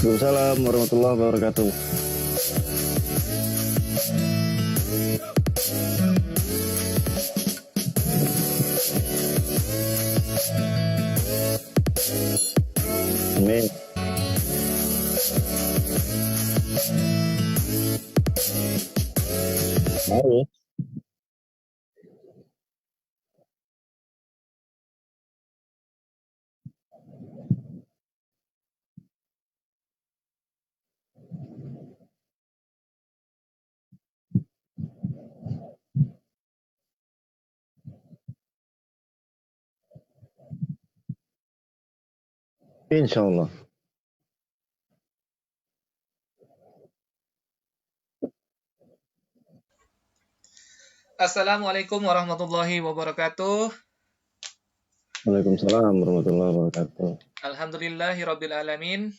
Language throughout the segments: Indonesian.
Waalaikumsalam warahmatullahi wabarakatuh. Amin. Mari. Insya Allah. Assalamualaikum warahmatullahi wabarakatuh. Waalaikumsalam warahmatullahi wabarakatuh. Alhamdulillahirabbil alamin.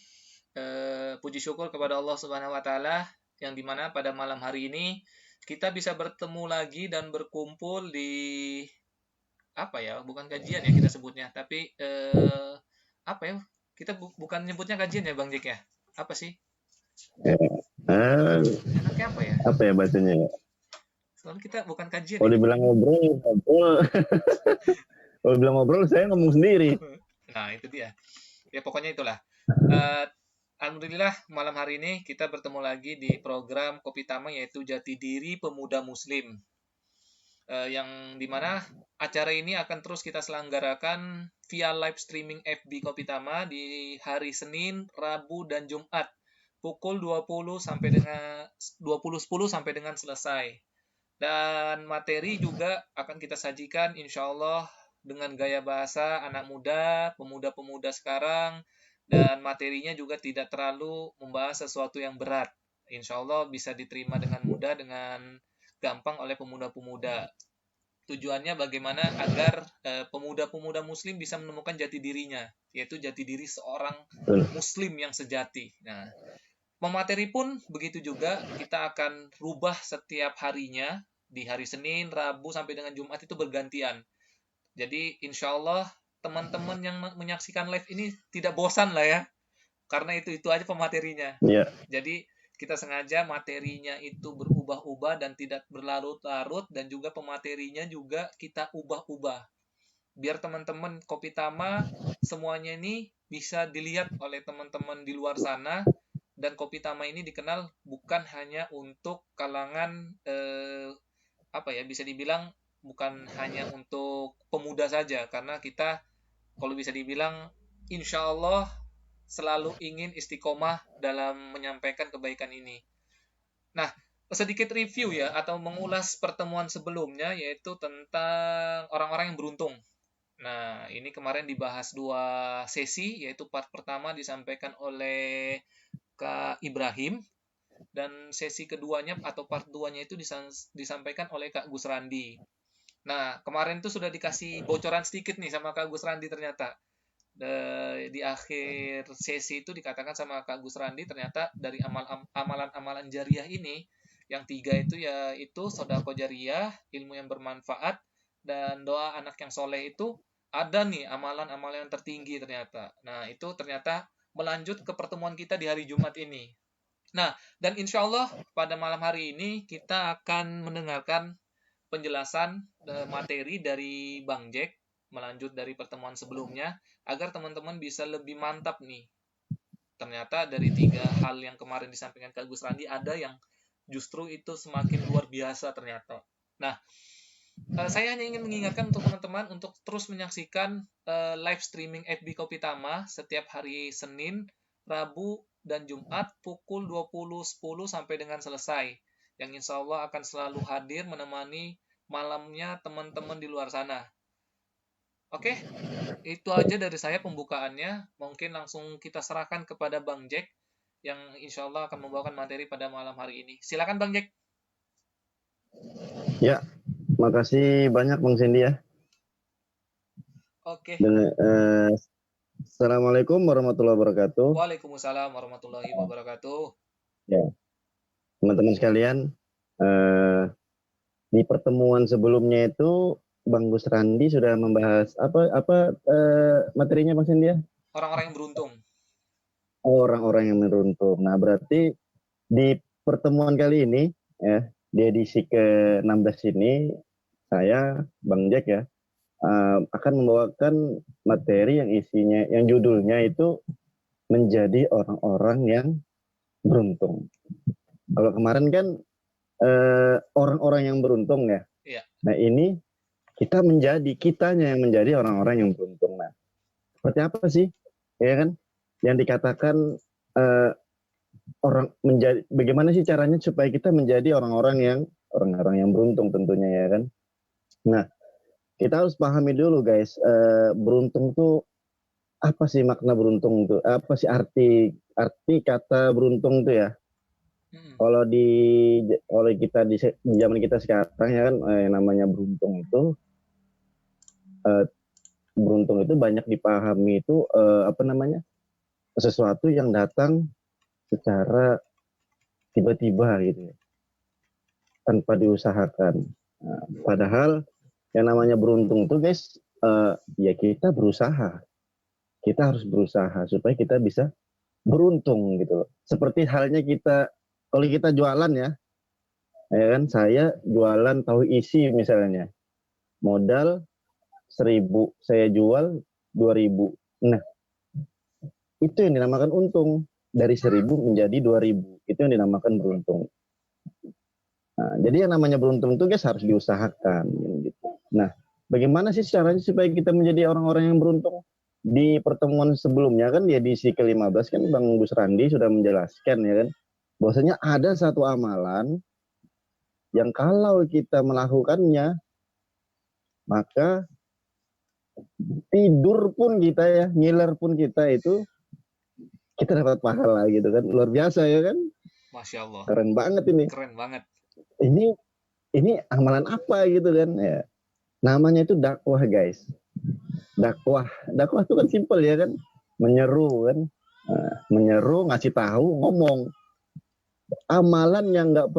Puji syukur kepada Allah Subhanahu wa taala yang dimana pada malam hari ini kita bisa bertemu lagi dan berkumpul di apa ya? Bukan kajian ya kita sebutnya, tapi apa ya? Kita bukan nyebutnya kajian ya Bang Jek ya? Apa sih? Ya. Ah, Enaknya apa ya? apa ya bacanya ya? Soalnya kita bukan kajian Kalau ini. dibilang ngobrol, ngobrol. Kalau bilang ngobrol, saya ngomong sendiri. Nah, itu dia. Ya pokoknya itulah. Eh, Alhamdulillah malam hari ini kita bertemu lagi di program Kopi Tama yaitu Jati Diri Pemuda Muslim. Yang dimana acara ini akan terus kita selenggarakan via live streaming FB Kopi Tama di hari Senin, Rabu, dan Jumat pukul 20 sampai dengan 20.10 sampai dengan selesai. Dan materi juga akan kita sajikan insya Allah dengan gaya bahasa anak muda, pemuda-pemuda sekarang, dan materinya juga tidak terlalu membahas sesuatu yang berat. Insya Allah bisa diterima dengan mudah, dengan gampang oleh pemuda-pemuda. Tujuannya bagaimana agar pemuda-pemuda muslim bisa menemukan jati dirinya, yaitu jati diri seorang Betul. muslim yang sejati. Nah, pemateri pun begitu juga, kita akan rubah setiap harinya, di hari Senin, Rabu, sampai dengan Jumat itu bergantian. Jadi insya Allah teman-teman yang menyaksikan live ini tidak bosan lah ya, karena itu aja pematerinya. Ya. Jadi kita sengaja materinya itu berubah-ubah dan tidak berlarut-larut, dan juga pematerinya juga kita ubah-ubah. Biar teman-teman Kopi Tama semuanya ini bisa dilihat oleh teman-teman di luar sana, dan Kopi Tama ini dikenal bukan hanya untuk kalangan apa ya, bisa dibilang bukan hanya untuk pemuda saja, karena kita kalau bisa dibilang insya Allah selalu ingin istiqomah dalam menyampaikan kebaikan ini. Nah, sedikit review ya atau mengulas pertemuan sebelumnya yaitu tentang orang-orang yang beruntung. Nah, ini kemarin dibahas dua sesi, yaitu part pertama disampaikan oleh Kak Ibrahim, dan sesi keduanya atau part 2-nya itu disampaikan oleh Kak Gus Randi. Nah, kemarin tuh sudah dikasih bocoran sedikit nih sama Kak Gus Randi ternyata. Di akhir sesi itu dikatakan sama Kak Gus Randi ternyata dari amalan-amalan jariah ini yang tiga itu yaitu sodako jariah, ilmu yang bermanfaat, dan doa anak yang soleh itu ada nih amalan-amalan yang tertinggi ternyata. Nah itu ternyata melanjut ke pertemuan kita di hari Jumat ini. Nah, dan insya Allah pada malam hari ini kita akan mendengarkan penjelasan materi dari Bang Jack melanjut dari pertemuan sebelumnya agar teman-teman bisa lebih mantap nih. Ternyata dari tiga hal yang kemarin disampaikan Kak Gus Randi ada yang justru itu semakin luar biasa ternyata. Nah, saya hanya ingin mengingatkan untuk teman-teman untuk terus menyaksikan live streaming FB Kopi Tama setiap hari Senin, Rabu, dan Jumat pukul 20.10 sampai dengan selesai. Yang insya Allah akan selalu hadir menemani malamnya teman-teman di luar sana. Oke, itu aja dari saya pembukaannya. Mungkin langsung kita serahkan kepada Bang Jack yang insya Allah akan membawakan materi pada malam hari ini. Silakan Bang Jack. Ya, makasih banyak Bang Cindy ya. Oke. Assalamualaikum warahmatullahi wabarakatuh. Waalaikumsalam warahmatullahi wabarakatuh. Ya, teman-teman sekalian, di pertemuan sebelumnya itu Bang Gus Randi sudah membahas apa materinya Bang Cindy ya? Orang-orang yang beruntung. orang-orang yang beruntung. Nah, berarti di pertemuan kali ini, ya, di edisi ke-16 ini, saya, Bang Jack ya, akan membawakan materi yang isinya, yang judulnya itu menjadi orang-orang yang beruntung. Kalau kemarin kan orang-orang yang beruntung ya. Iya. Nah ini kitanya yang menjadi orang-orang yang beruntung. Nah, seperti apa sih, ya kan, yang dikatakan bagaimana sih caranya supaya kita menjadi orang-orang yang beruntung tentunya ya kan. Nah, kita harus pahami dulu guys, beruntung tuh apa sih makna beruntung tuh? Apa sih arti kata beruntung tuh ya? Kalau kita di zaman kita sekarang ya kan, yang namanya beruntung itu banyak dipahami itu sesuatu yang datang secara tiba-tiba gitu ya, tanpa diusahakan. Nah, padahal yang namanya beruntung tuh guys, ya kita harus berusaha supaya kita bisa beruntung gitu loh. Seperti halnya kalau kita jualan ya kan, saya jualan tahu isi misalnya, modal 1.000, saya jual 2.000. Nah, itu yang dinamakan untung. Dari 1.000 menjadi 2.000, itu yang dinamakan beruntung. Nah, jadi yang namanya beruntung itu guys harus diusahakan gitu. Nah, bagaimana sih caranya supaya kita menjadi orang-orang yang beruntung? Di pertemuan sebelumnya kan, di edisi ke-15 kan Bang Gus Randi sudah menjelaskan ya kan, bahwasanya ada satu amalan yang kalau kita melakukannya, maka tidur pun kita ya, ngiler pun kita itu, kita dapat pahala gitu kan. Luar biasa ya kan? Masya Allah. Keren banget ini. Keren banget. Ini amalan apa gitu kan ya. Namanya itu dakwah guys. Dakwah itu kan simpel ya kan. Menyeru kan. Menyeru, ngasih tahu, ngomong. Amalan yang nggak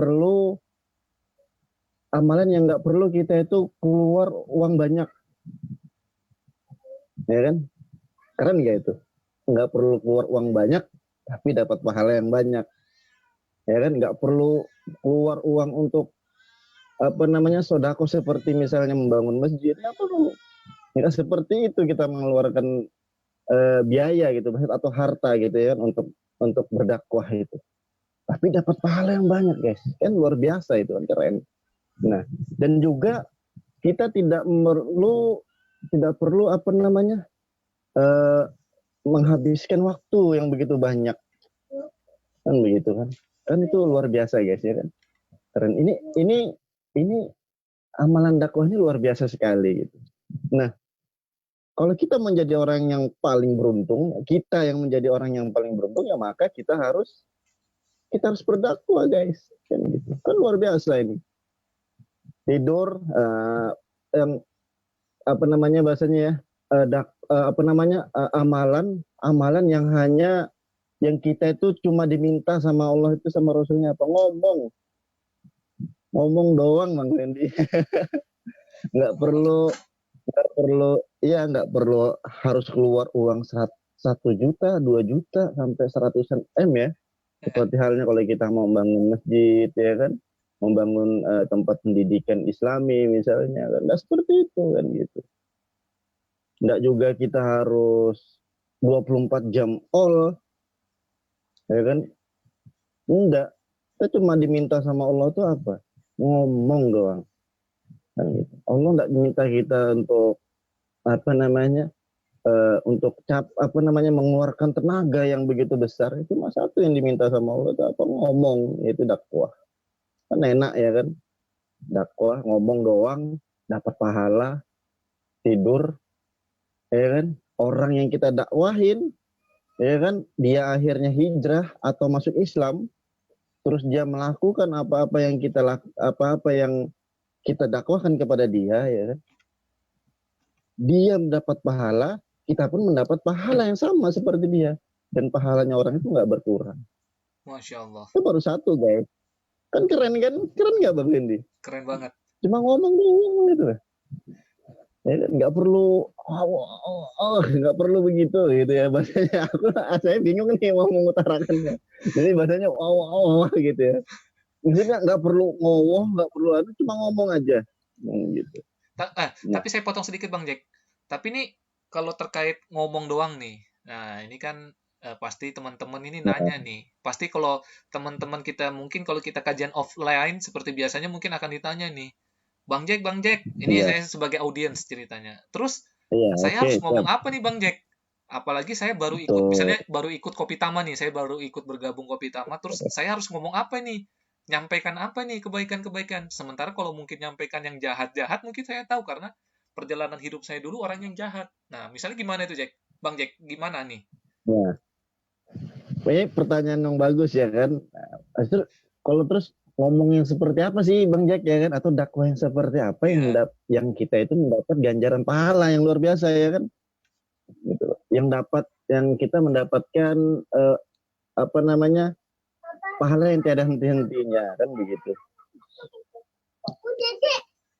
perlu kita itu keluar uang banyak. Ya kan? Keren nggak itu? Nggak perlu keluar uang banyak, tapi dapat pahala yang banyak. Ya kan? Nggak perlu keluar uang untuk sodako seperti misalnya membangun masjid. Nggak seperti itu kita mengeluarkan biaya gitu atau harta gitu ya untuk berdakwah itu. Tapi dapat pahala yang banyak guys. Kan luar biasa itu kan, keren. Nah, dan juga kita tidak perlu menghabiskan waktu yang begitu banyak. Kan begitu kan. Kan itu luar biasa guys ya kan. Keren. Ini amalan dakwahnya luar biasa sekali gitu. Nah, kalau kita menjadi orang yang paling beruntung, ya maka kita harus berdakwah guys. Kan gitu. Kan luar biasa ini. Tidur yang bahasanya ya, amalan yang kita itu cuma diminta sama Allah itu sama Rasulnya apa? Ngomong doang Bang Randy. nggak perlu harus keluar uang 1 juta, 2 juta sampai 100-an M ya. Seperti halnya kalau kita mau membangun masjid ya kan, membangun tempat pendidikan Islami misalnya kan, nggak seperti itu kan gitu. Nggak juga kita harus 24 jam all ya kan, enggak. Kita cuma diminta sama Allah itu apa? Ngomong doang kan gitu. Allah nggak minta kita untuk mengeluarkan tenaga yang begitu besar. Itu cuma satu yang diminta sama Allah itu apa? Ngomong, yaitu dakwah. Kan enak ya kan, dakwah ngomong doang dapat pahala, tidur ya kan. Orang yang kita dakwahin ya kan, dia akhirnya hijrah atau masuk Islam, terus dia melakukan apa-apa yang kita dakwahkan kepada dia ya kan, dia mendapat pahala, kita pun mendapat pahala yang sama seperti dia, dan pahalanya orang itu nggak berkurang. Masya Allah. Itu baru satu guys. Kan keren nggak Bang Hendy? Keren banget. Cuma ngomong doang gitu. Ya kan, nggak perlu nggak perlu begitu gitu ya bahasanya. Saya bingung nih mau mengutarakannya. Jadi bahasanya gitu ya. Maksudnya nggak perlu ngomong, nggak perlu ada, cuma ngomong aja. Gitu. Nah, Tapi saya potong sedikit Bang Jack. Tapi ini kalau terkait ngomong doang nih. Nah, ini kan pasti teman-teman ini nah, nanya nih. Pasti kalau teman-teman kita mungkin kalau kita kajian offline seperti biasanya mungkin akan ditanya nih. Bang Jack, ini iya, saya sebagai audiens ceritanya. Terus iya, saya oke, harus siap. ngomong apa nih Bang Jack? Apalagi saya baru ikut, Betul. misalnya baru ikut Kopi Tama nih, saya baru ikut bergabung Kopi Tama, terus saya harus ngomong apa nih? Nyampaikan apa nih kebaikan-kebaikan? Sementara kalau mungkin nyampaikan yang jahat-jahat mungkin saya tahu karena perjalanan hidup saya dulu orang yang jahat. Nah, misalnya gimana itu Jack? Bang Jack, gimana nih? Nah, ini pertanyaan yang bagus ya kan. Terus kalau terus ngomong yang seperti apa sih Bang Jack ya kan? Atau dakwah yang seperti apa Iya. yang kita itu mendapat ganjaran pahala yang luar biasa ya kan? Gitu. Yang kita mendapatkan eh, apa namanya pahala yang tiada henti-hentinya kan begitu.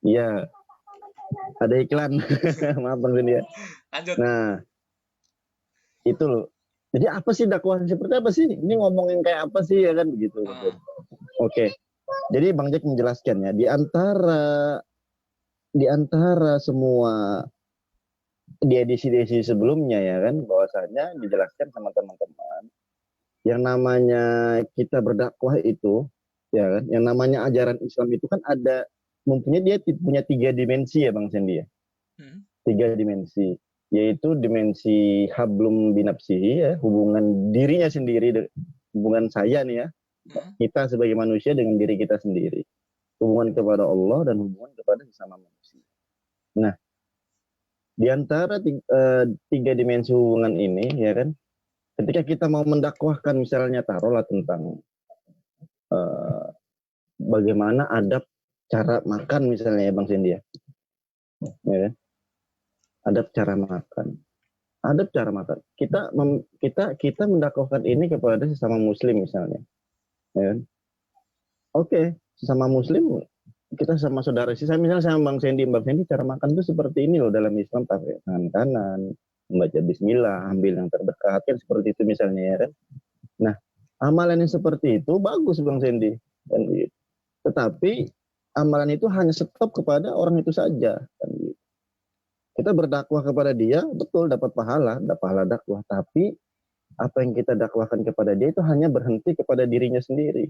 Iya, ada iklan. Maaf Bang Zenia. Lanjut. Nah, itu loh. Jadi apa sih dakwah seperti apa sih? Ini ngomongin kayak apa sih ya kan begitu. Ah, Oke. Jadi Bang Jack menjelaskan ya di antara semua di edisi-edisi sebelumnya ya kan bahwasanya dijelaskan sama teman-teman yang namanya kita berdakwah itu ya kan yang namanya ajaran Islam itu kan ada mempunyai dia punya 3 dimensi ya Bang Sendi ya. hmm, 3 dimensi yaitu dimensi hablum binafsihi ya hubungan dirinya sendiri hubungan saya nih ya hmm, kita sebagai manusia dengan diri kita sendiri hubungan kepada Allah dan hubungan kepada sesama manusia. Nah, di antara 3 dimensi hubungan ini, ya kan, ketika kita mau mendakwahkan misalnya taruhlah tentang uh, bagaimana adab cara makan misalnya ya Bang Sendi ya, kan? Adab cara makan. Adab cara makan. Kita mendakwahkan ini kepada sesama muslim misalnya, ya kan? Oke, sesama muslim kita sama saudara sih. Saya misalnya sama Bang Sendi cara makan itu seperti ini loh dalam Islam pakai tangan kanan, membaca Bismillah, ambil yang terdekat kan seperti itu misalnya ya kan. Nah, amalan yang seperti itu bagus Bang Sendi kan gitu. Tetapi amalan itu hanya stop kepada orang itu saja kan gitu. Kita berdakwah kepada dia betul dapat pahala dakwah, tapi apa yang kita dakwahkan kepada dia itu hanya berhenti kepada dirinya sendiri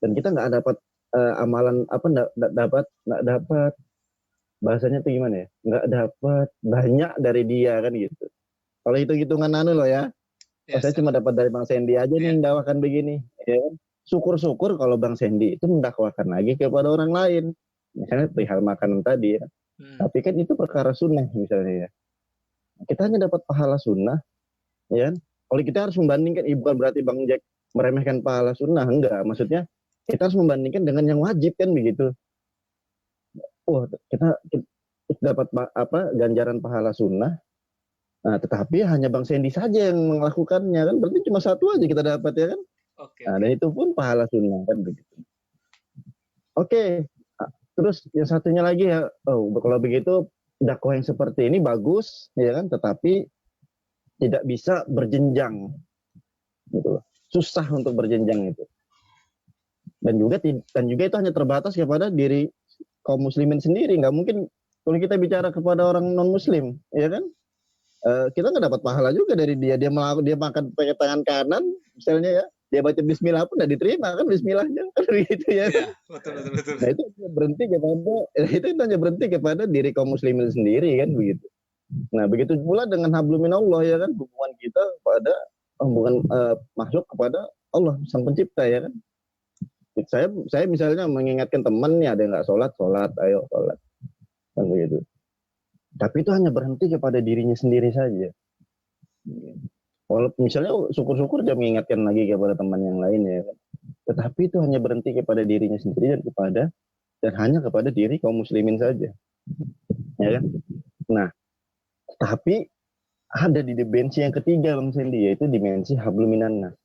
dan kita nggak dapat amalan apa nggak dapat bahasanya tuh gimana ya nggak dapat banyak dari dia kan gitu kalau hitung-hitungan anu loh ya oh, yes, saya cuma dapat dari Bang Sendi aja nih ya. mendakwakan begini ya kan? Syukur-syukur kalau Bang Sendi itu mendakwakan lagi kepada orang lain misalnya perihal makanan tadi ya Hmm, tapi kan itu perkara sunnah misalnya ya kita hanya dapat pahala sunnah ya kan kalau kita harus membandingkan bukan berarti Bang Jack meremehkan pahala sunnah enggak maksudnya kita harus membandingkan dengan yang wajib kan begitu wah kita dapat apa ganjaran pahala sunnah. Nah, tetapi hanya Bang Sendi saja yang melakukannya kan berarti cuma satu aja kita dapat ya kan. oke, Nah, oke. dan itu pun pahala sunnah kan begitu. Oke. Terus yang satunya lagi ya, oh kalau begitu dakwah yang seperti ini bagus ya kan, tetapi tidak bisa berjenjang gitu. Susah untuk berjenjang itu. Dan juga itu hanya terbatas kepada diri kaum muslimin sendiri, nggak mungkin kalau kita bicara kepada orang non muslim, ya kan? Kita nggak dapat pahala juga dari dia makan pakai tangan kanan misalnya ya dia baca Bismillah pun nggak diterima kan Bismillahnya kan gitu ya Iya, kan betul, betul, betul. nah itu berhenti kepada itu hanya berhenti kepada diri kaum muslimin sendiri kan begitu nah begitu pula dengan habluminallah ya kan hubungan kita pada hubungan makhluk kepada Allah sang pencipta ya kan saya misalnya mengingatkan teman nih ada yang nggak sholat ayo sholat kan begitu tapi itu hanya berhenti kepada dirinya sendiri saja. Walaupun misalnya syukur-syukur dia mengingatkan lagi kepada teman yang lain ya kan. Tetapi itu hanya berhenti kepada dirinya sendiri dan hanya kepada diri kaum muslimin saja. Ya kan? Nah, tapi ada di dimensi yang ketiga Bang Sendi yaitu dimensi habluminan nas.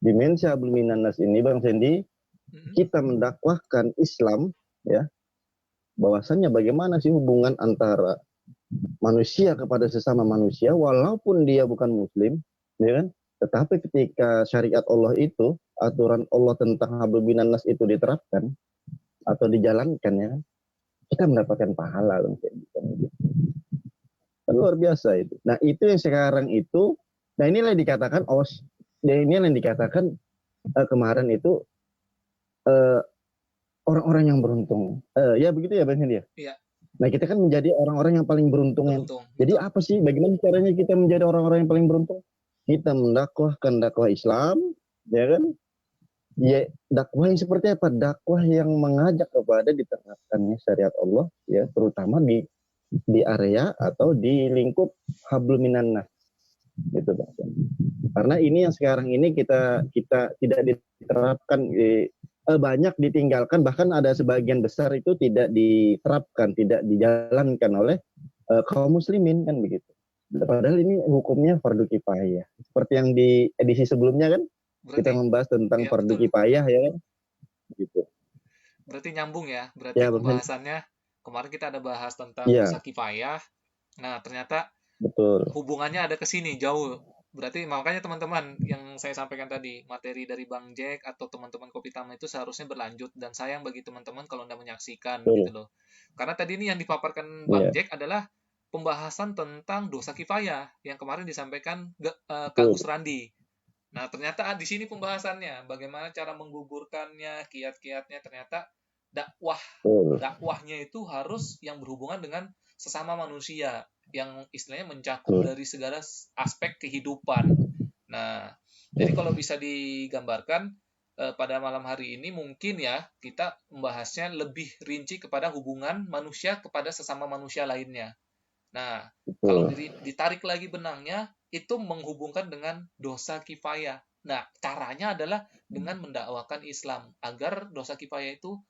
Dimensi habluminan nas ini Bang Sendi Mhm, kita mendakwahkan Islam ya bahwasannya bagaimana sih hubungan antara manusia kepada sesama manusia walaupun dia bukan muslim, ya kan? Tetapi ketika syariat Allah itu, aturan Allah tentang hablum minan nas itu diterapkan atau dijalankan, ya kan? Kita mendapatkan pahala kayak gitu. Kan luar biasa itu. Nah, itu yang sekarang itu, nah inilah yang dikatakan inilah yang dikatakan kemarin itu eh, orang-orang yang beruntung. Ya begitu ya Bang Hendy ya? Iya, Nah, kita kan menjadi orang-orang yang paling beruntung. beruntung. Jadi Betul. apa sih? Bagaimana caranya kita menjadi orang-orang yang paling beruntung? Kita mendakwahkan dakwah Islam, ya kan? Ya, dakwah yang seperti apa? Dakwah yang mengajak kepada diterapkannya syariat Allah, ya, terutama di area atau di lingkup hablum minan nas, gitu Bang. Karena ini yang sekarang ini kita tidak diterapkan, banyak ditinggalkan, bahkan ada sebagian besar itu tidak diterapkan, tidak dijalankan oleh kaum muslimin kan begitu. Padahal ini hukumnya fardu kifayah. Seperti yang di edisi sebelumnya kan kita Berarti membahas tentang ya fardu betul. kifayah, ya kan? Gitu. Berarti nyambung ya. Berarti Ya, Bang. pembahasannya kemarin kita ada bahas tentang dosa Iya, kifayah. Nah, ternyata betul. hubungannya ada ke sini jauh. Berarti makanya teman-teman yang saya sampaikan tadi, materi dari Bang Jack atau teman-teman Kopi Tama itu seharusnya berlanjut dan sayang bagi teman-teman kalau Anda menyaksikan gitu Betul. loh. Karena tadi ini yang dipaparkan Bang Iya, Jack adalah pembahasan tentang dosa kifayah yang kemarin disampaikan Kak betul. Gus Randi. Nah, ternyata di sini pembahasannya, bagaimana cara menggugurkannya, kiat-kiatnya, ternyata dakwah Betul. dakwahnya itu harus yang berhubungan dengan sesama manusia, yang istilahnya mencakup Betul. dari segala aspek kehidupan. Nah, jadi kalau bisa digambarkan pada malam hari ini mungkin ya kita membahasnya lebih rinci kepada hubungan manusia kepada sesama manusia lainnya. Nah, kalau Betul. ditarik lagi benangnya, itu menghubungkan dengan dosa kifayah. Nah, caranya adalah dengan mendakwakan Islam agar dosa kifayah itu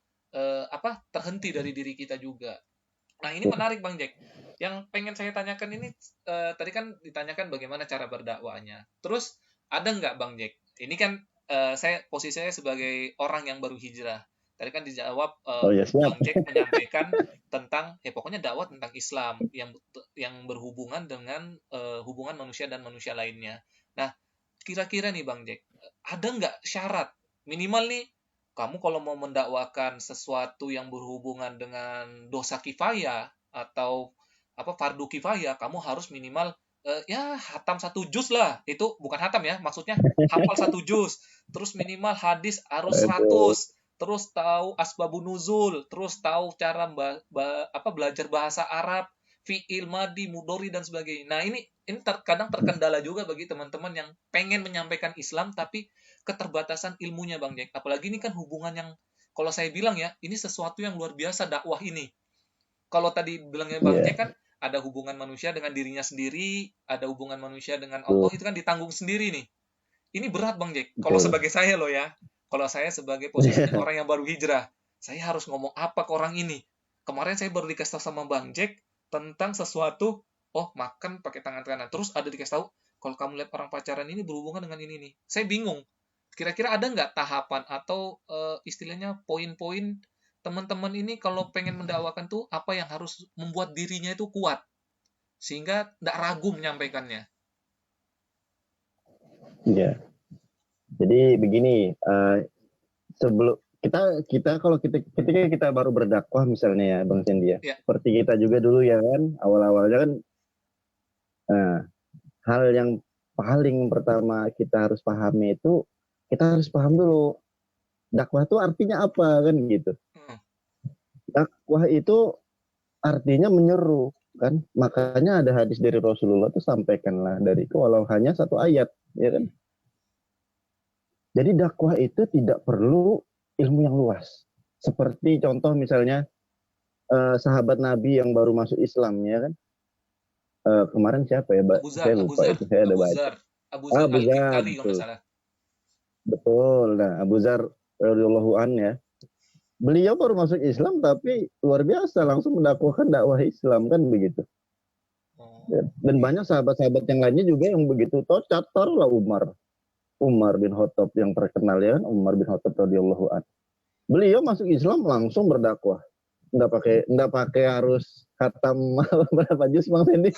terhenti dari diri kita juga. Nah, ini menarik Bang Jack. Yang pengen saya tanyakan ini tadi kan ditanyakan bagaimana cara berdakwahnya. Terus ada nggak Bang Jack? Ini kan posisi saya sebagai orang yang baru hijrah. Tadi kan dijawab Oh ya, siap. Bang Jack menyampaikan tentang pokoknya dakwah tentang Islam yang berhubungan dengan hubungan manusia dan manusia lainnya. Nah, kira-kira nih Bang Jack, ada nggak syarat minimal nih kamu kalau mau mendakwakan sesuatu yang berhubungan dengan dosa kifayah atau fardu kifayah, kamu harus minimal ya hatam satu juz lah. Itu bukan hatam ya, maksudnya hafal satu juz. Terus minimal hadis harus Aduh. 100. Terus tahu asbabun nuzul, terus tahu cara belajar bahasa Arab, fi'il madi, mudori dan sebagainya. Nah, ini kadang terkendala juga bagi teman-teman yang pengen menyampaikan Islam tapi keterbatasan ilmunya Bang Jack. Apalagi ini kan hubungan yang kalau saya bilang ya, ini sesuatu yang luar biasa dakwah ini. Kalau tadi bilangnya Bang Iya, Jack kan ada hubungan manusia dengan dirinya sendiri, ada hubungan manusia dengan Allah, betul. itu kan ditanggung sendiri nih. Ini berat Bang Jack. Kalau Betul. sebagai saya loh ya, kalau saya sebagai posisinya orang yang baru hijrah, saya harus ngomong apa ke orang ini. Kemarin saya baru dikasih tahu sama Bang Jack tentang sesuatu, oh makan pakai tangan kanan. Terus ada dikasih tahu, kalau kamu lihat orang pacaran ini berhubungan dengan ini nih. Saya bingung. Kira-kira ada nggak tahapan atau istilahnya poin-poin teman-teman ini kalau pengen mendakwakan tuh apa yang harus membuat dirinya itu kuat sehingga nggak ragu menyampaikannya. Iya. Jadi begini, sebelum kita kalau ketika kita baru berdakwah misalnya ya Bang Sendi ya, Ya, seperti kita juga dulu ya kan, awal-awalnya kan, nah, hal yang paling pertama kita harus pahami itu, kita harus paham dulu dakwah itu artinya apa kan gitu. hmm, Dakwah itu artinya menyeru kan, makanya ada hadis dari Rasulullah itu, sampaikanlah dariku walau hanya satu ayat, ya kan. Jadi dakwah itu tidak perlu ilmu yang luas. Seperti contoh misalnya sahabat Nabi yang baru masuk Islam, ya kan. Kemarin siapa ya, Mbak? Abu Zar, Saya Abu lupa Zar, itu, saya ada Abu baca. Zar, Abu Zar Abu Zar, Al-Ghifari kalau betul. nggak salah. Betul. Nah, Abu Zar radhiyallahu an ya. Beliau baru masuk Islam tapi luar biasa langsung mendakwahkan dakwah Islam kan begitu. Oh, Dan banyak sahabat-sahabat yang lainnya juga yang begitu. Taruhlah Umar bin Khattab yang terkenal ya, Umar bin Khattab radhiyallahu an. Beliau masuk Islam langsung berdakwah. nggak pakai harus khatam berapa juz Bang Sandy?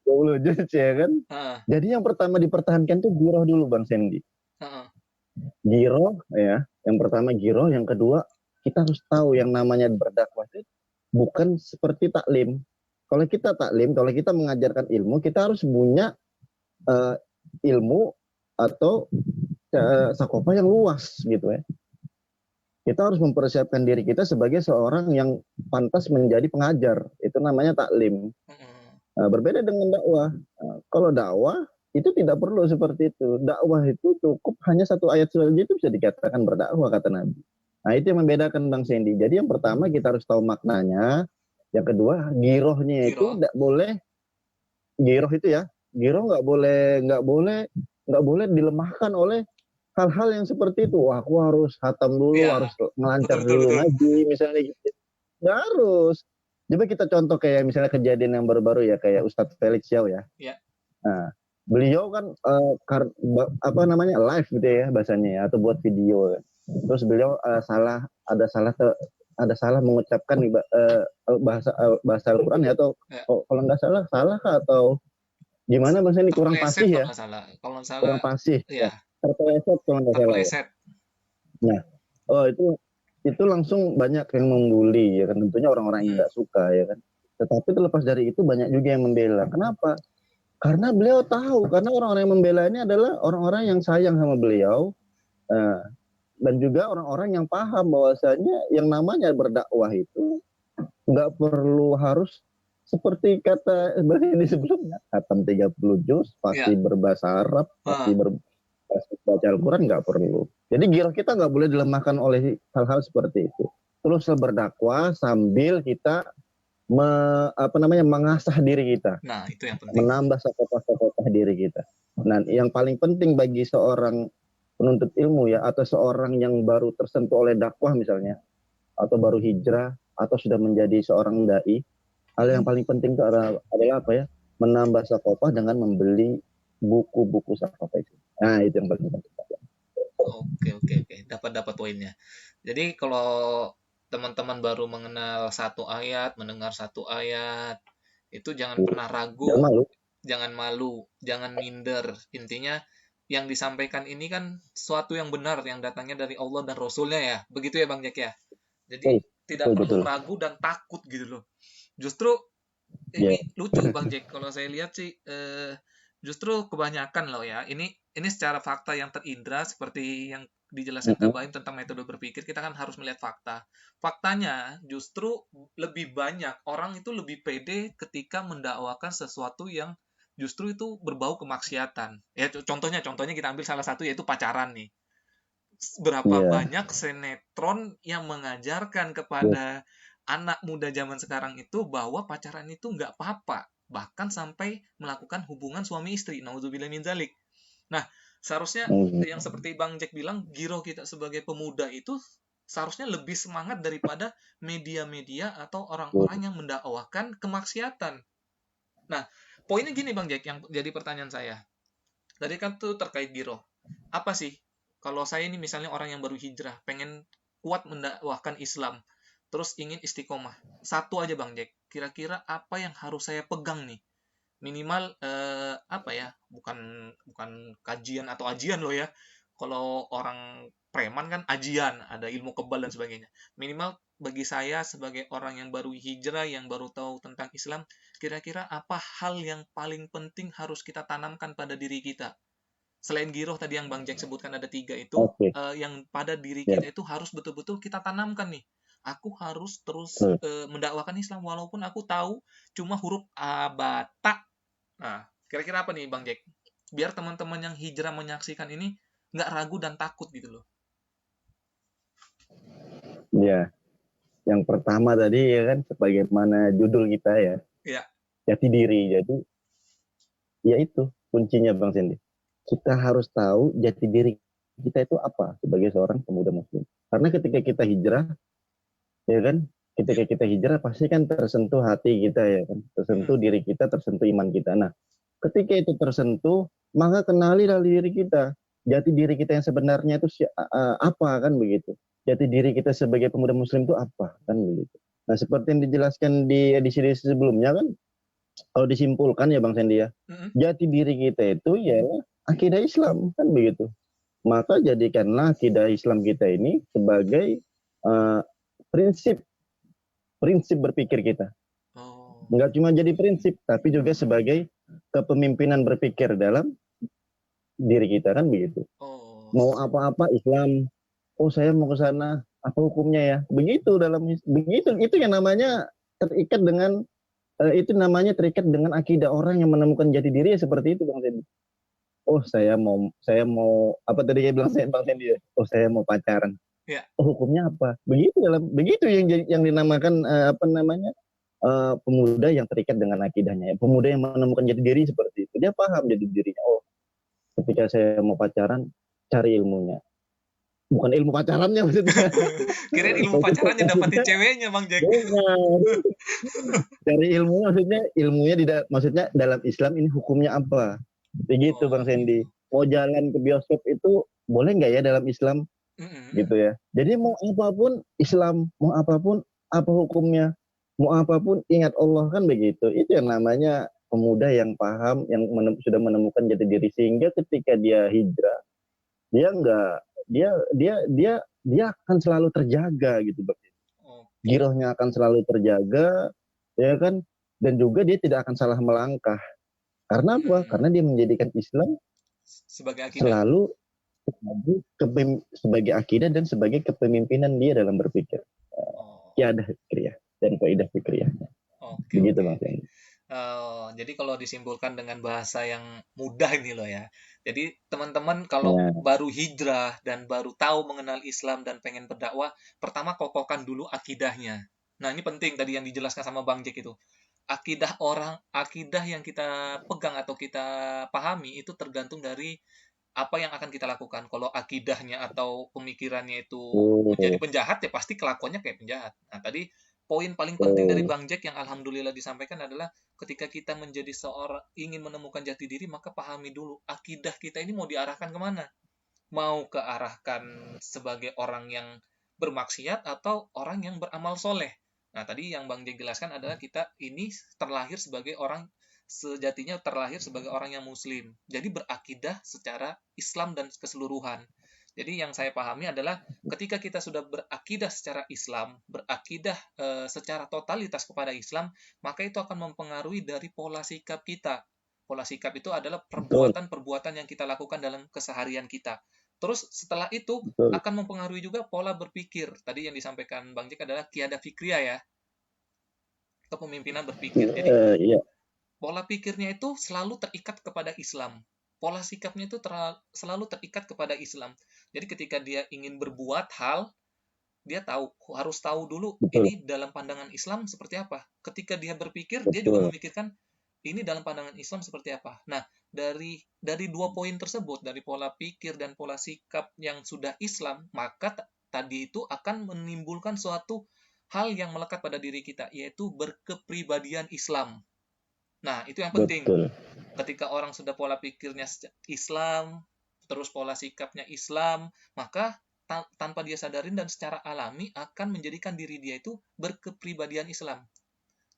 20 juz ya kan. Heeh, Jadi yang pertama dipertahankan tuh giroh dulu Bang Sandy. heeh. Giroh ya, yang pertama giroh, yang kedua kita harus tahu yang namanya berdakwah itu bukan seperti taklim. Kalau kita taklim, kalau kita mengajarkan ilmu, kita harus punya uh, ilmu atau sakopah yang luas gitu ya. Kita harus mempersiapkan diri kita sebagai seorang yang pantas menjadi pengajar. Itu namanya taklim. Berbeda dengan dakwah. Kalau dakwah itu tidak perlu seperti itu. Dakwah itu cukup hanya satu ayat saja itu bisa dikatakan berdakwah kata Nabi. Nah itu yang membedakan Bang Sandy. Jadi yang pertama kita harus tahu maknanya. Yang kedua girohnya itu tidak boleh. Giroh itu ya. Giroh nggak boleh dilemahkan oleh hal-hal yang seperti itu. Wah, aku harus hatam dulu, Iya, harus ngelancar betul, dulu betul. ngaji misalnya gitu. Nggak harus. Coba kita contoh kayak misalnya kejadian yang baru-baru ya kayak Ustadz Felix Yao ya. Iya. Nah, beliau kan apa namanya live gitu ya bahasanya ya, atau buat video. Terus beliau ada salah mengucapkan bahasa Al-Qur'an ya atau Ya. kalau nggak salah kah atau gimana bahasa ini kurang Terpeleset fasih kalau ya. nggak salah. Kalau nggak salah, Kurang fasih. ya, Terpeleset kalau nggak salah ya. terpeleset. Nah, itu langsung banyak yang membuli ya kan, tentunya orang-orang yang nggak suka ya kan. Tetapi terlepas dari itu banyak juga yang membela. Kenapa? Karena beliau tahu, karena orang-orang yang membela ini adalah orang-orang yang sayang sama beliau, dan juga orang-orang yang paham bahwasanya yang namanya berdakwah itu nggak perlu harus seperti kata ini sebelumnya, khatam 30 juz, pasti berbahasa Arab, pasti baca Al-Quran, nggak perlu. Jadi giroh kita nggak boleh dilemahkan oleh hal-hal seperti itu. Terus berdakwah sambil kita mengasah diri kita. Nah, itu yang penting. Menambah sakopah diri kita. Nah, yang paling penting bagi seorang penuntut ilmu ya, atau seorang yang baru tersentuh oleh dakwah misalnya, atau baru hijrah, atau sudah menjadi seorang dai, hal yang paling penting itu adalah apa ya? Menambah sakopah dengan membeli buku-buku sakopah itu. Nah, itu yang paling penting. Oke. Dapat poinnya. Jadi kalau teman-teman baru mengenal satu ayat, mendengar satu ayat, itu jangan pernah ragu, jangan malu, jangan minder. Intinya yang disampaikan ini kan suatu yang benar yang datangnya dari Allah dan Rasulnya ya. Begitu ya Bang Jack ya. Jadi tidak perlu ragu dan takut gitu loh. Justru ini lucu Bang Jack, kalau saya lihat sih justru kebanyakan loh ya. Ini secara fakta yang terindra seperti yang dijelaskan Kak Baim tentang metode berpikir, kita kan harus melihat fakta. Faktanya justru lebih banyak orang itu lebih pede ketika mendakwakan sesuatu yang justru itu berbau kemaksiatan. Ya contohnya kita ambil salah satu yaitu pacaran nih. Berapa banyak sinetron yang mengajarkan kepada anak muda zaman sekarang itu bahwa pacaran itu nggak apa-apa, bahkan sampai melakukan hubungan suami istri. Nauzubillah min dzalik. Nah, seharusnya yang seperti Bang Jack bilang, giroh kita sebagai pemuda itu seharusnya lebih semangat daripada media-media atau orang-orang yang mendakwahkan kemaksiatan. Nah, poinnya gini Bang Jack, yang jadi pertanyaan saya. Tadi kan tuh terkait giroh. Apa sih? Kalau saya ini misalnya orang yang baru hijrah, pengen kuat mendakwahkan Islam, terus ingin istiqomah. Satu aja Bang Jack, kira-kira apa yang harus saya pegang nih? Minimal apa ya? Bukan kajian atau ajian loh ya. Kalau orang preman kan ajian, ada ilmu kebal dan sebagainya. Minimal bagi saya sebagai orang yang baru hijrah, yang baru tahu tentang Islam, kira-kira apa hal yang paling penting harus kita tanamkan pada diri kita? Selain giroh tadi yang Bang Jack sebutkan ada 3 itu, yang pada diri kita itu harus betul-betul kita tanamkan nih. Aku harus terus mendakwakan Islam walaupun aku tahu cuma huruf A, ba, ta. Nah, kira-kira apa nih Bang Jack? Biar teman-teman yang hijrah menyaksikan ini nggak ragu dan takut gitu loh. Ya, yang pertama tadi ya kan, sebagaimana judul kita ya. Iya. Jati diri. Jadi, ya itu kuncinya Bang Sandy. Kita harus tahu jati diri kita itu apa sebagai seorang pemuda muslim. Karena ketika kita hijrah, ya kan, ketika kita hijrah pasti kan tersentuh hati kita ya kan, tersentuh diri kita, tersentuh iman kita. Nah, ketika itu tersentuh, maka kenali diri kita, jati diri kita yang sebenarnya itu apa kan begitu. jati diri kita sebagai pemuda muslim itu apa, kan begitu. Nah, seperti yang dijelaskan di edisi sebelumnya kan, kalau disimpulkan ya Bang Sandy ya, Mm-mm. jati diri kita itu ya akidah Islam, kan begitu. Maka jadikanlah akidah Islam kita ini sebagai uh, prinsip prinsip berpikir kita. Oh, Nggak cuma jadi prinsip, tapi juga sebagai kepemimpinan berpikir dalam diri kita, kan begitu. oh, Mau apa-apa Islam, oh saya mau ke sana, apa hukumnya ya? Begitu begitu, itu yang namanya terikat dengan itu namanya terikat dengan akidah orang yang menemukan jati diri ya seperti itu Bang Sandy. Oh saya mau apa tadi dia bilang Bang Sandy ya? Oh saya mau pacaran. ya. Oh, hukumnya apa? Begitu yang dinamakan apa namanya pemuda yang terikat dengan akidahnya. Pemuda yang menemukan jati diri seperti itu. Dia paham jati dirinya. Oh, ketika saya mau pacaran, cari ilmunya. Bukan ilmu pacarannya maksudnya. Kirain ilmu Maksudnya, pacarannya dapatin ceweknya, Bang Jack. cari ilmu maksudnya ilmunya maksudnya dalam Islam ini hukumnya apa? Begitu Oh, Bang Sandy. gitu. Mau jalan ke bioskop itu boleh nggak ya dalam Islam Mm-mm. gitu ya. Jadi mau apapun Islam, mau apapun apa hukumnya, mau apapun ingat Allah, kan begitu. Itu yang namanya pemuda yang paham, yang sudah menemukan jati diri sehingga ketika dia hijrah, dia enggak dia akan selalu terjaga gitu, Bang. Oke. Girohnya akan selalu terjaga, ya kan? Dan juga dia tidak akan salah melangkah. Karena apa? Mm-mm. Karena dia menjadikan Islam Sebagai akidah. selalu sebagai akidah dan sebagai kepemimpinan dia dalam berpikir. Oh, Kiadah fikriyah dan kaidah fikriyah. oke, Begitu oke, Bang oke. Sandy. Jadi kalau disimpulkan dengan bahasa yang mudah ini loh ya. Jadi teman-teman kalau Ya, baru hijrah dan baru tahu mengenal Islam dan pengen berdakwah, pertama kokohkan dulu akidahnya. Nah, ini penting tadi yang dijelaskan sama Bang Jack itu. Akidah yang kita pegang atau kita pahami itu tergantung dari apa yang akan kita lakukan. Kalau akidahnya atau pemikirannya itu menjadi betul, penjahat, ya pasti kelakuannya kayak penjahat. Nah, tadi poin paling penting dari betul, Bang Jack yang alhamdulillah disampaikan adalah ketika kita menjadi seorang ingin menemukan jati diri, maka pahami dulu akidah kita ini mau diarahkan kemana. Mau kearahkan sebagai orang yang bermaksiat atau orang yang beramal soleh. Nah, tadi yang Bang Jack jelaskan adalah kita ini terlahir sebagai orang sejatinya terlahir sebagai orang yang muslim. Jadi berakidah secara Islam dan keseluruhan. Jadi yang saya pahami adalah ketika kita sudah berakidah secara Islam, berakidah secara totalitas kepada Islam, maka itu akan mempengaruhi dari pola sikap kita. Pola sikap itu adalah betul, perbuatan-perbuatan yang kita lakukan dalam keseharian kita. Terus setelah itu betul. akan mempengaruhi juga pola berpikir. Tadi yang disampaikan Bang Jack adalah kiada fikriyah ya, kepemimpinan berpikir. Jadi Iya, pola pikirnya itu selalu terikat kepada Islam. Pola sikapnya itu selalu terikat kepada Islam. Jadi ketika dia ingin berbuat hal, dia harus tahu dulu betul, ini dalam pandangan Islam seperti apa. Ketika dia berpikir, dia juga betul, memikirkan ini dalam pandangan Islam seperti apa. Nah, dari dua poin tersebut, dari pola pikir dan pola sikap yang sudah Islam, maka tadi itu akan menimbulkan suatu hal yang melekat pada diri kita, yaitu berkepribadian Islam. Nah, itu yang penting. betul, Ketika orang sudah pola pikirnya Islam, terus pola sikapnya Islam, maka tanpa dia sadarin dan secara alami akan menjadikan diri dia itu berkepribadian Islam.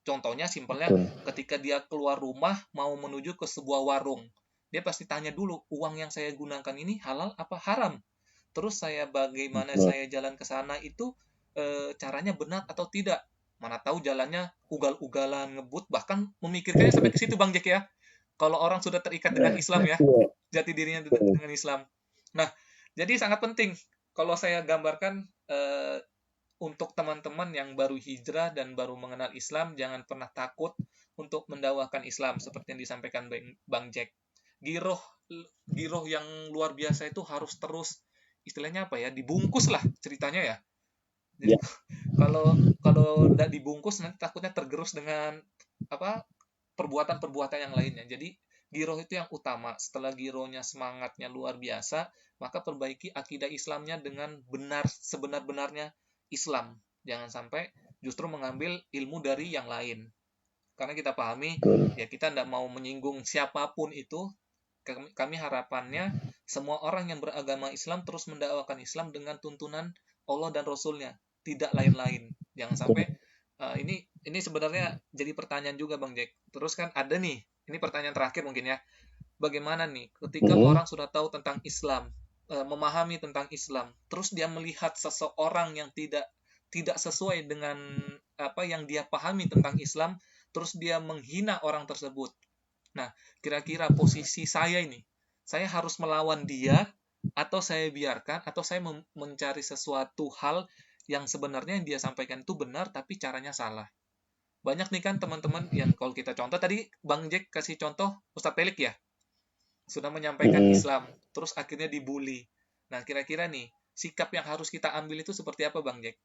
Contohnya simpelnya betul, ketika dia keluar rumah mau menuju ke sebuah warung, dia pasti tanya dulu, uang yang saya gunakan ini halal apa haram? Terus bagaimana betul. saya jalan ke sana itu caranya benar atau tidak? Mana tahu jalannya ugal-ugalan, ngebut, bahkan memikirkannya sampai ke situ Bang Jack ya. Kalau orang sudah terikat dengan Islam ya, Iya, jati dirinya betul, dengan Islam. Nah, jadi sangat penting kalau saya gambarkan untuk teman-teman yang baru hijrah dan baru mengenal Islam, jangan pernah takut untuk mendakwahkan Islam seperti yang disampaikan Bang Jack. Giroh giroh yang luar biasa itu harus terus istilahnya apa ya, dibungkus lah ceritanya ya. Jadi iya, kalau kalau tidak dibungkus nanti takutnya tergerus dengan apa perbuatan-perbuatan yang lainnya. Jadi giroh itu yang utama. Setelah girohnya semangatnya luar biasa, maka perbaiki akidah Islamnya dengan benar sebenar-benarnya Islam. Jangan sampai justru mengambil ilmu dari yang lain. Karena kita pahami, betul, ya kita tidak mau menyinggung siapapun itu. Kami harapannya semua orang yang beragama Islam terus mendakwakan Islam dengan tuntunan Allah dan Rasulnya, tidak lain-lain. Jangan sampai ini sebenarnya jadi pertanyaan juga Bang Jack. Terus kan ada nih, ini pertanyaan terakhir mungkin ya. Bagaimana nih ketika Mm-mm. orang sudah tahu tentang Islam, memahami tentang Islam, terus dia melihat seseorang yang tidak sesuai dengan apa yang dia pahami tentang Islam, terus dia menghina orang tersebut. Nah, kira-kira posisi saya ini, saya harus melawan dia, atau saya biarkan, atau saya mencari sesuatu hal yang sebenarnya yang dia sampaikan itu benar, tapi caranya salah. Banyak nih kan teman-teman yang kalau kita contoh, tadi Bang Jack kasih contoh Ustadz Pelik ya, sudah menyampaikan Mm-mm. Islam, terus akhirnya dibully. Nah, kira-kira nih, sikap yang harus kita ambil itu seperti apa Bang Jack?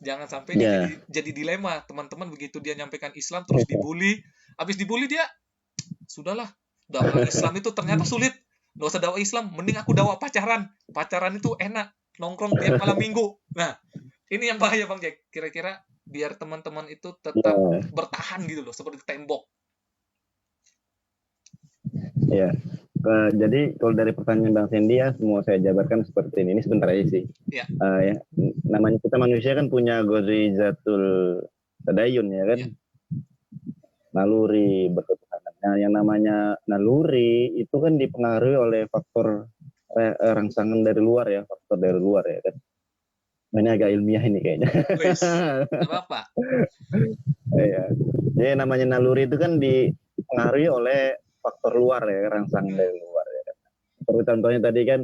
Jangan sampai ini Ya, jadi dilema. Teman-teman begitu dia nyampaikan Islam, terus dibully. Habis dibully dia, sudahlah, dakwah Islam itu ternyata sulit. Nggak usah dakwah Islam, mending aku dakwah pacaran. Pacaran itu enak, nongkrong tiap malam minggu. Nah, ini yang bahaya Bang Jack. Kira-kira biar teman-teman itu tetap ya, bertahan gitu loh, seperti tembok. ya. Jadi kalau dari pertanyaan Bang Sandy ya, semua saya jabarkan seperti ini. Ini sebentar aja sih. Ya, Ya, namanya kita manusia kan punya gorizatul tadayun ya kan, ya. naluri berketuhanan. Nah, yang namanya naluri itu kan dipengaruhi oleh faktor rangsangan dari luar ya, faktor dari luar ya kan. Ini agak ilmiah ini kayaknya. Wes, nggak apa-apa. Ya. Jadi namanya naluri itu kan dipengaruhi oleh faktor luar ya, rangsangan Hmm, dari luar ya kan. Seperti contohnya tadi kan,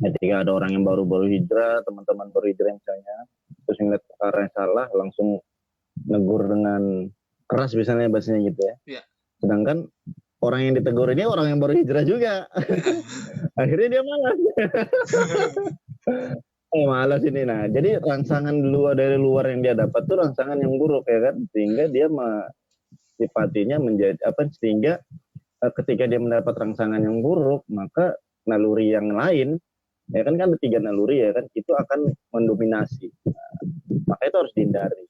ketika ada orang yang baru-baru hijrah, teman-teman baru hijrah misalnya, terus ngeliat perkara yang salah, langsung negur dengan keras misalnya bahasanya gitu ya. ya. Sedangkan orang yang ditegur ini orang yang baru hijrah juga. Akhirnya dia malas. Malas ini. Nah, jadi rangsangan dari luar yang dia dapat tuh rangsangan yang buruk ya kan. Sehingga Hmm, dia sifatinya menjadi apa, sehingga ketika dia mendapat rangsangan yang buruk, maka naluri yang lain ya kan ada 3 naluri ya kan, itu akan mendominasi. Maka itu harus dihindari.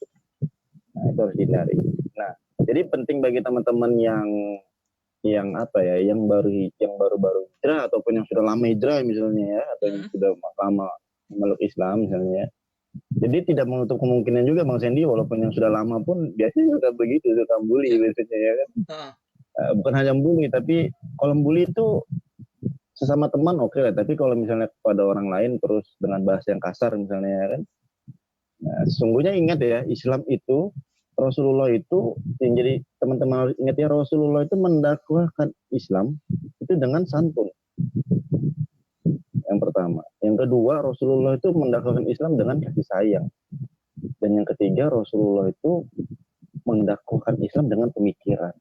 Nah, itu harus dihindari. Nah, jadi penting bagi teman-teman yang apa ya, yang baru-baru hijrah ataupun yang sudah lama hijrah misalnya ya, atau yang hmm, sudah lama memeluk Islam misalnya ya. Jadi tidak menutup kemungkinan juga Bang Sandy, walaupun yang sudah lama pun biasanya suka begitu, suka bully ya. biasanya ya kan. Heeh. Bukan hanya bully, tapi kalau bully itu sesama teman oke lah, tapi kalau misalnya kepada orang lain terus dengan bahasa yang kasar misalnya ya kan. Nah, sesungguhnya ingat ya, Islam itu, Rasulullah itu, yang jadi teman-teman harus ingat ya, Rasulullah itu mendakwahkan Islam itu dengan santun. Yang pertama. Yang kedua, Rasulullah itu mendakwahkan Islam dengan kasih sayang. Dan yang ketiga, Rasulullah itu mendakwahkan Islam dengan pemikiran.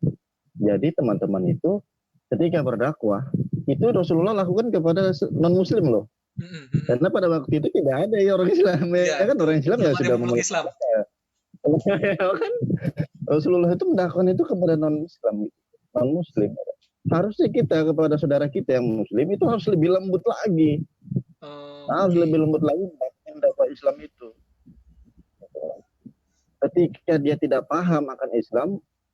Jadi teman-teman itu ketika berdakwah, itu Rasulullah lakukan kepada non-muslim loh. Hmm, hmm, hmm. Karena pada waktu itu tidak ada ya orang Islam. Iya, Ya kan betul. orang Islam Belum ya ada sudah yang memeluk memeluk Islam. ya kan. Rasulullah itu mendakwahkan itu kepada non-Islam, non-muslim. Harusnya kita kepada saudara kita yang muslim itu harus lebih lembut lagi. Harus Oke. lebih lembut lagi dakwah Islam itu. Ketika dia tidak paham akan Islam,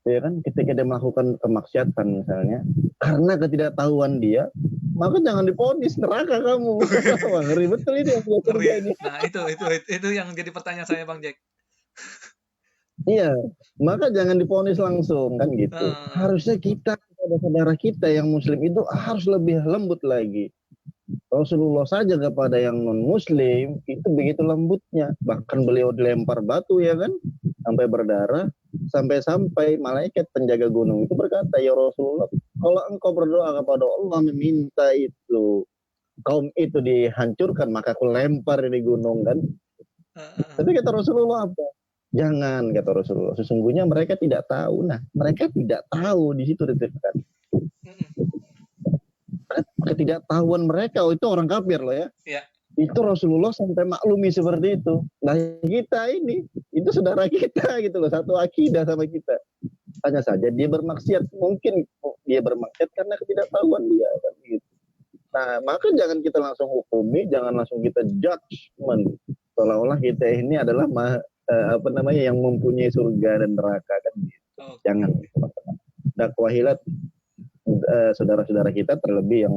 ya kan, ketika dia melakukan kemaksiatan misalnya, karena ketidaktahuan dia, maka jangan diponis neraka kamu. Wah, ngeri betul ini yang Ngeri. kerja ini. Nah, itu yang jadi pertanyaan saya Bang Jack. Iya, maka jangan diponis langsung kan gitu. Heeh. Harusnya kita kepada saudara kita yang muslim itu harus lebih lembut lagi. Rasulullah saja kepada yang non muslim itu begitu lembutnya, bahkan beliau dilempar batu ya kan, sampai berdarah, sampai malaikat penjaga gunung itu berkata, ya Rasulullah, kalau engkau berdoa kepada Allah meminta itu kaum itu dihancurkan, maka aku lempar ini gunung kan. Heeh. Tapi kata Rasulullah apa? Jangan, kata Rasulullah, sesungguhnya mereka tidak tahu. Nah, mereka tidak tahu, di situ ditekan Hmm. ketidaktahuan mereka. Oh, itu orang kafir loh ya. Ya. Itu Rasulullah sampai maklumi seperti itu. Nah, kita ini itu saudara kita gitu loh, satu akidah sama kita. Hanya saja dia bermaksiat, mungkin dia bermaksiat karena ketidaktahuan dia kan gitu. Nah, maka jangan kita langsung hukumi, jangan langsung kita judgment seolah-olah kita ini adalah apa namanya, yang mempunyai surga dan neraka kan gitu. Oke. Jangan, teman-teman. Dakwahilah saudara-saudara kita, terlebih yang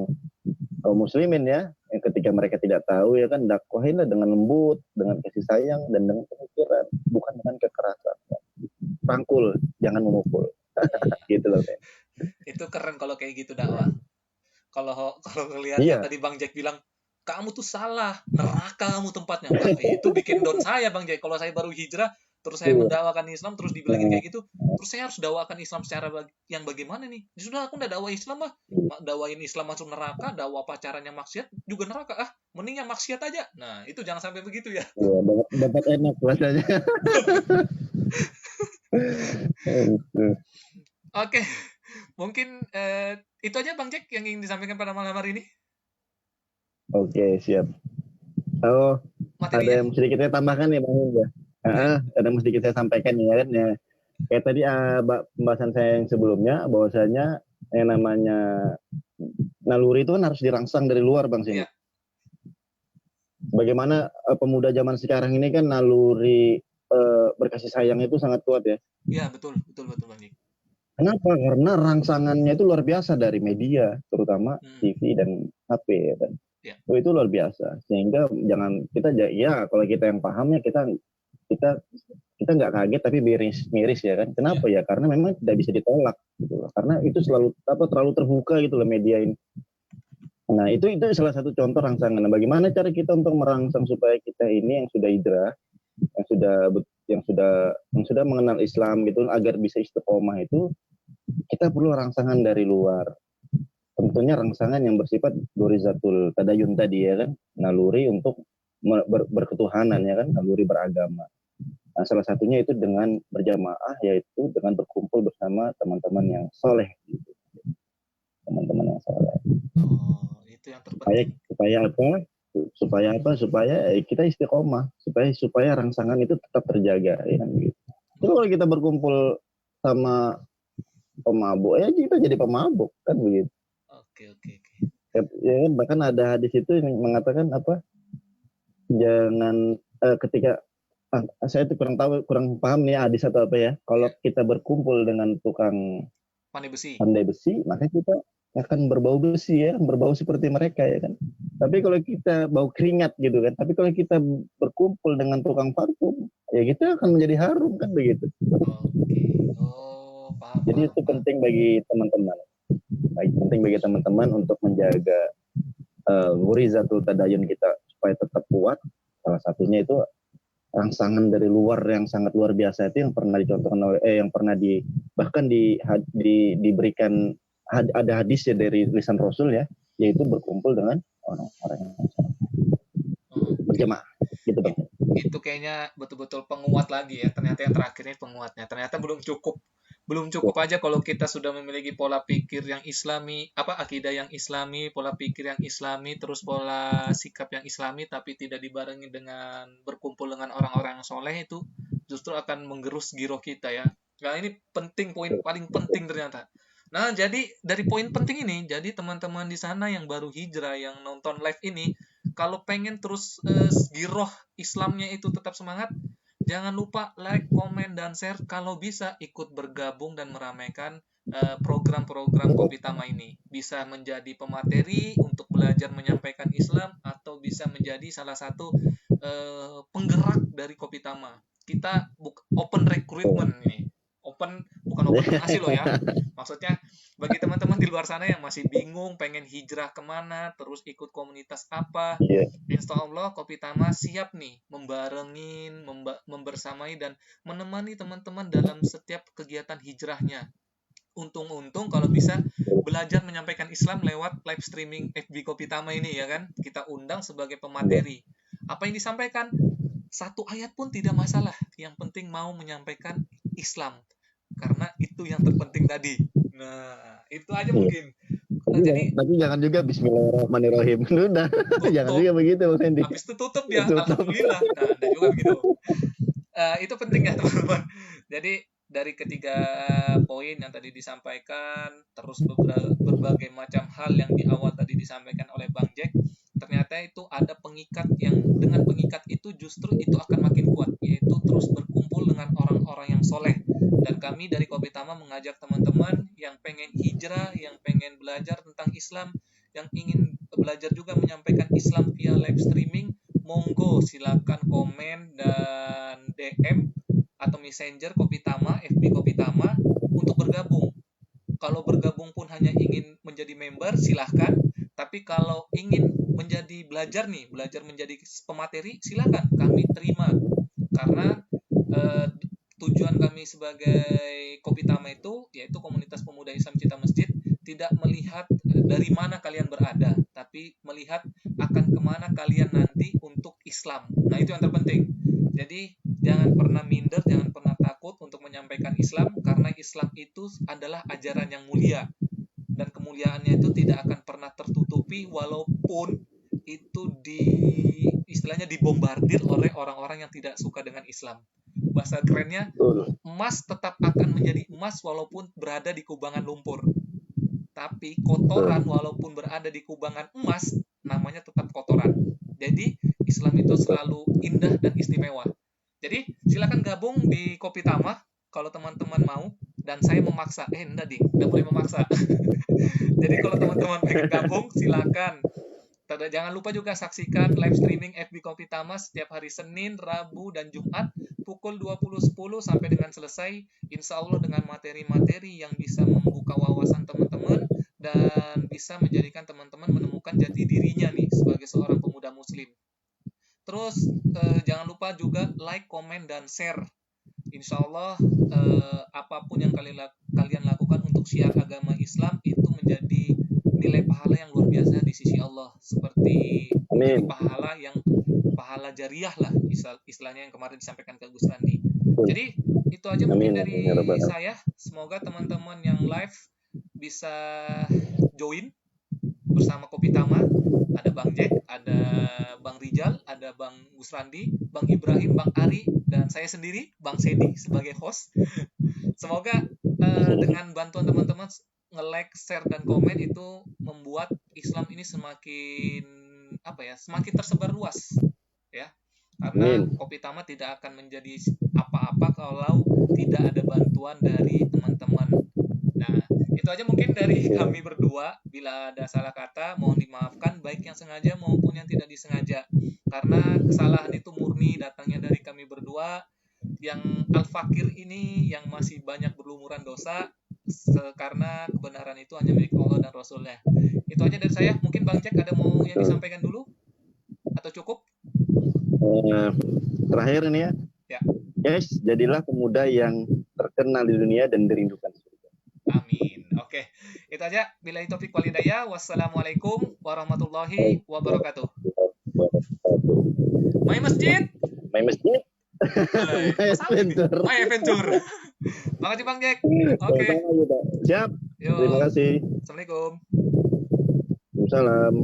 kaum muslimin ya, yang ketika mereka tidak tahu ya kan, dakwahinlah dengan lembut, dengan kasih sayang dan dengan pemikiran, bukan dengan kekerasan. Rangkul, jangan memukul. Gitu loh. Itu keren kalau kayak gitu dakwah. Kalau ngelihat yang Iya. tadi Bang Jack bilang, kamu tuh salah, neraka kamu tempatnya. Wah, itu bikin down saya Bang Jack. Kalau saya baru hijrah, terus saya Iya. mendakwakan Islam, terus dibilangin kayak gitu, terus saya harus dakwakan Islam secara yang bagaimana nih? Ya sudah, aku udah dakwah Islam mah, dakwain Islam masuk neraka, dakwah pacarannya maksiat juga neraka. Mending yang maksiat aja. Nah, itu jangan sampai begitu ya. Iya, dapat enak rasanya. Oke, mungkin itu aja Bang Jack yang ingin disampaikan pada malam hari ini. Oke, siap. Oh, ada Materinya. yang sedikit saya tambahkan nih Bang Indra. Ada yang sedikit saya sampaikan nih ya kan ya. Kayak tadi pembahasan saya yang sebelumnya, bahwasanya yang namanya naluri itu kan harus dirangsang dari luar Bang Sini. Iya. Bagaimana pemuda zaman sekarang ini kan naluri berkasih sayang itu sangat kuat ya. Iya, betul Bang Jack. Kenapa? Karena rangsangannya itu luar biasa dari media, terutama TV dan HP ya kan. Yeah. Itu luar biasa. Sehingga jangan kita ya kalau kita yang paham ya kita nggak kaget tapi miris ya kan. Kenapa ya? Karena memang tidak bisa ditolak gitu loh. Karena itu terlalu terbuka gitu loh media ini. Nah, itu salah satu contoh rangsangan. Nah, bagaimana cara kita untuk merangsang supaya kita ini yang sudah hijrah, yang sudah mengenal Islam gitu agar bisa istiqomah itu kita perlu rangsangan dari luar. Tentunya rangsangan yang bersifat durizatul tadayun tadi ya kan, naluri untuk berketuhanan ya kan, naluri beragama. Nah, salah satunya itu dengan berjamaah, yaitu dengan berkumpul bersama teman-teman yang soleh gitu. Teman-teman yang soleh. Oh, itu yang terpenting. Supaya kita istiqomah, supaya rangsangan itu tetap terjaga ya kan gitu. Jadi kalau kita berkumpul sama pemabuk ya kita jadi pemabuk kan begitu. Oke. Ya, bahkan ada hadis itu yang mengatakan apa? Jangan ketika saya itu kurang paham nih hadis atau apa ya. Kalau kita berkumpul dengan tukang pandai besi, maka kita akan berbau besi ya, berbau seperti mereka ya kan. Tapi kalau kita bau keringat gitu kan. Tapi kalau kita berkumpul dengan tukang parfum, ya kita akan menjadi harum kan begitu. Oke. Oh, paham. Jadi itu penting bagi teman-teman. Penting bagi teman-teman untuk menjaga wurizatul tadayun kita supaya tetap kuat. Salah satunya itu rangsangan dari luar yang sangat luar biasa itu yang pernah dicontohkan oleh yang pernah diberikan ada hadisnya dari lisan Rasul ya, yaitu berkumpul dengan orang-orang yang berjamaah gitu Bang. Itu kayaknya betul-betul penguat lagi ya. Ternyata yang terakhir ini penguatnya. Ternyata belum cukup aja kalau kita sudah memiliki pola pikir yang islami, akidah yang islami, pola pikir yang islami, terus pola sikap yang islami, tapi tidak dibarengi dengan berkumpul dengan orang-orang yang soleh, itu justru akan menggerus giroh kita ya. Nah, ini poin paling penting ternyata. Nah, jadi dari poin penting ini, jadi teman-teman di sana yang baru hijrah, yang nonton live ini, kalau pengen terus giroh Islamnya itu tetap semangat, jangan lupa like, komen, dan share. Kalau bisa ikut bergabung dan meramaikan program-program Kopitama ini. Bisa menjadi pemateri untuk belajar menyampaikan Islam, atau bisa menjadi salah satu penggerak dari Kopitama. Kita open recruitment ini. Bukan open donasi loh ya. Maksudnya bagi teman-teman di luar sana yang masih bingung pengen hijrah kemana, terus ikut komunitas apa, insya Allah Kopitama siap nih membarengin, membersamai dan menemani teman-teman dalam setiap kegiatan hijrahnya. Untung kalau bisa belajar menyampaikan Islam lewat live streaming FB Kopitama ini ya kan. Kita undang sebagai pemateri. Apa yang disampaikan? Satu ayat pun tidak masalah. Yang penting mau menyampaikan Islam. Karena itu yang terpenting tadi. Nah, itu aja mungkin. Tapi jangan juga Bismillahirrahmanirrahim. Udah, jangan juga begitu Mas Hendy. Habis itu tutup ya, alhamdulillah. Nah, ada juga begitu. Itu penting ya teman-teman. Jadi dari ketiga poin yang tadi disampaikan, terus berbagai macam hal yang di awal tadi disampaikan oleh Bang Jack, ternyata itu ada pengikat yang dengan pengikat itu justru itu akan makin kuat, yaitu terus berkumpul dengan orang-orang yang soleh. Dan kami dari Kopitama mengajak teman-teman yang pengen hijrah, yang pengen belajar tentang Islam, yang ingin belajar juga menyampaikan Islam via live streaming, monggo silakan komen dan DM atau Messenger Kopitama, FB Kopitama untuk bergabung. Kalau bergabung pun hanya ingin menjadi member, silahkan. Tapi kalau ingin menjadi belajar menjadi pemateri, silahkan, kami terima. Karena tujuan kami sebagai Kopitama itu, yaitu Komunitas Pemuda Islam Cita Masjid, tidak melihat dari mana kalian berada, tapi melihat akan kemana kalian nanti untuk Islam. Nah, itu yang terpenting. Jadi, jangan pernah minder, jangan pernah takut untuk menyampaikan Islam, karena Islam itu adalah ajaran yang mulia. Dan kemuliaannya itu tidak akan pernah tertutupi, walaupun itu istilahnya dibombardir oleh orang-orang yang tidak suka dengan Islam. Bahasa kerennya, emas tetap akan menjadi emas walaupun berada di kubangan lumpur. Tapi kotoran walaupun berada di kubangan emas, namanya tetap kotoran. Jadi Islam itu selalu indah dan istimewa. Jadi silakan gabung di Kopitama kalau teman-teman mau, dan saya memaksa. Enggak boleh memaksa. Jadi kalau teman-teman pengen gabung, silakan. Jangan lupa juga saksikan live streaming FB Kopitama setiap hari Senin, Rabu, dan Jumat pukul 20.10 sampai dengan selesai. Insya Allah dengan materi-materi yang bisa membuka wawasan teman-teman dan bisa menjadikan teman-teman menemukan jati dirinya nih sebagai seorang pemuda muslim. Terus jangan lupa juga like, komen, dan share. Insya Allah apapun yang kalian lakukan untuk syiar agama Islam itu menjadi nilai pahala yang luar biasa di sisi Allah, seperti pahala jariah lah istilahnya yang kemarin disampaikan ke Gus Randi. Jadi itu aja mungkin dari saya. Semoga teman-teman yang live bisa join bersama Kopitama. Ada Bang Jack, ada Bang Rijal, ada Bang Gus Randi, Bang Ibrahim, Bang Ari, dan saya sendiri, Bang Sedi sebagai host. Semoga dengan bantuan teman-teman nge-like, share, dan komen itu membuat Islam ini semakin tersebar luas, ya. Karena Kopitama tidak akan menjadi apa-apa kalau tidak ada bantuan dari teman-teman. Nah, itu aja mungkin dari kami berdua. Bila ada salah kata, mohon dimaafkan, baik yang sengaja maupun yang tidak disengaja. Karena kesalahan itu murni datangnya dari kami berdua. Yang Al-Fakir ini yang masih banyak berlumuran dosa, karena kebenaran itu hanya milik Allah dan Rasulnya. Itu aja dari saya. Mungkin Bang Jack ada mau yang disampaikan dulu? Atau cukup? Terakhir ini ya. Guys, jadilah pemuda yang terkenal di dunia dan dirindukan surga. Amin. Oke, itu aja. Billahi taufiq wal hidayah. Wassalamualaikum warahmatullahi wabarakatuh. My Masjid. My Masjid. My Adventure. Makasih Bang Jack. Oke. Siap. Terima kasih. Assalamualaikum. Waalaikumsalam.